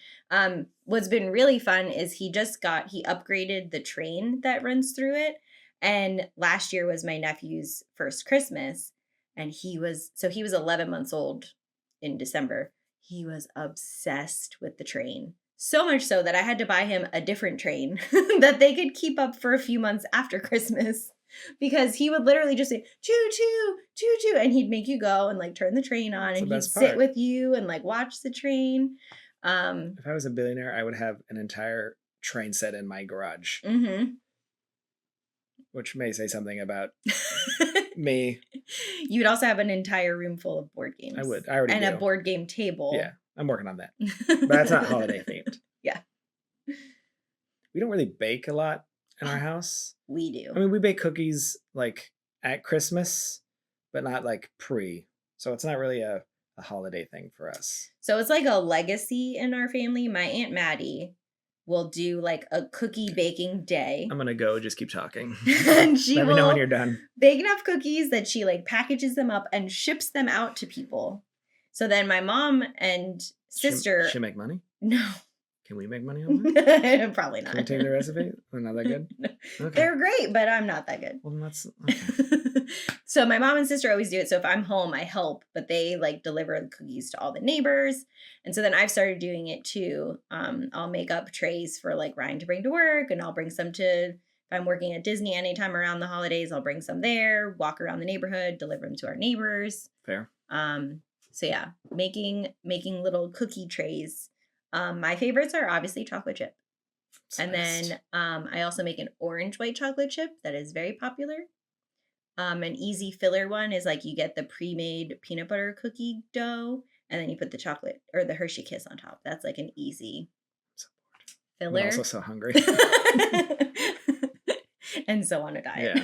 What's been really fun is he upgraded the train that runs through it, and last year was my nephew's first Christmas, and he was 11 months old in December. He was obsessed with the train. So much so that I had to buy him a different train that they could keep up for a few months after Christmas, because he would literally just say, choo, choo, choo, choo. And he'd make you go and like turn the train on, and he'd sit with you and like watch the train. If I was a billionaire, I would have an entire train set in my garage, which may say something about me. You would also have an entire room full of board games. I would. I already and do. a board game table. Yeah, I'm working on that. But that's not holiday themed. Yeah. We don't really bake a lot in our house. We do. I mean, we bake cookies like at Christmas, but not like pre. So it's not really a holiday thing for us. So it's like a legacy in our family. My Aunt Maddie will do like a cookie baking day. I'm gonna go. Just keep talking. And she Let me know when you're done. bake enough cookies that she like packages them up and ships them out to people. So then my mom and sister. She make money? No. Can we make money on that? Probably not. Can we take the recipe? We're not that good? Okay. They're great, but I'm not that good. Well, then that's okay. So my mom and sister always do it. So if I'm home, I help, but they like deliver the cookies to all the neighbors. And so then I've started doing it too. I'll make up trays for like Ryan to bring to work, and I'll bring some if I'm working at Disney anytime around the holidays, I'll bring some there, walk around the neighborhood, deliver them to our neighbors. Fair. So yeah, making little cookie trays. My favorites are obviously chocolate chip. And then I also make an orange white chocolate chip that is very popular. An easy filler one is like you get the pre-made peanut butter cookie dough, and then you put the chocolate or the Hershey Kiss on top. That's like an easy filler. I'm also so hungry. And so on a diet.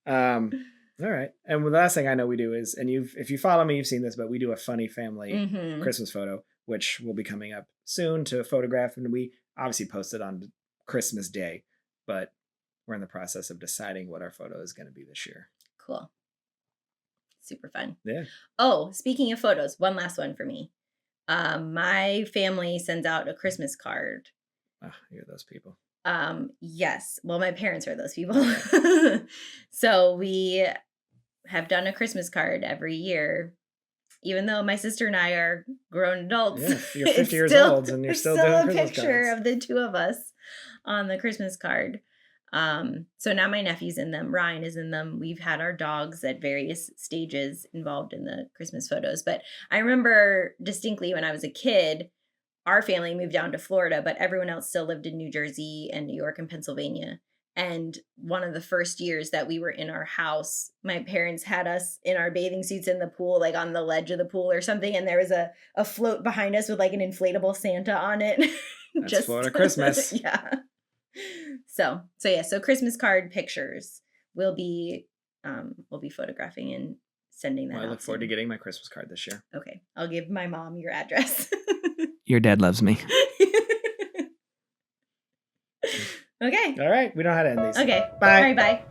Yeah. All right. And the last thing I know we do is, and if you follow me, you've seen this, but we do a funny family Christmas photo, which will be coming up soon to photograph. And we obviously post it on Christmas Day, but we're in the process of deciding what our photo is going to be this year. Cool. Super fun. Yeah. Oh, speaking of photos, one last one for me. My family sends out a Christmas card. Oh, you're those people. Yes. Well, my parents are those people. So we have done a Christmas card every year. Even though my sister and I are grown adults, Yeah, you're 50 years old and you're still doing a Christmas picture cards. of the two of us on the Christmas card. So now my nephew's in them. Ryan is in them. We've had our dogs at various stages involved in the Christmas photos. But I remember distinctly when I was a kid, our family moved down to Florida, but everyone else still lived in New Jersey and New York and Pennsylvania. And one of the first years that we were in our house, my parents had us in our bathing suits in the pool, like on the ledge of the pool or something. And there was a float behind us with like an inflatable Santa on it. That's Florida Christmas. Yeah. So Christmas card pictures we'll be photographing and sending that Well, out I look forward to soon. getting my Christmas card this year. Okay. I'll give my mom your address. Your dad loves me. Okay. All right. We know how to end these. Okay. Bye. All right, bye.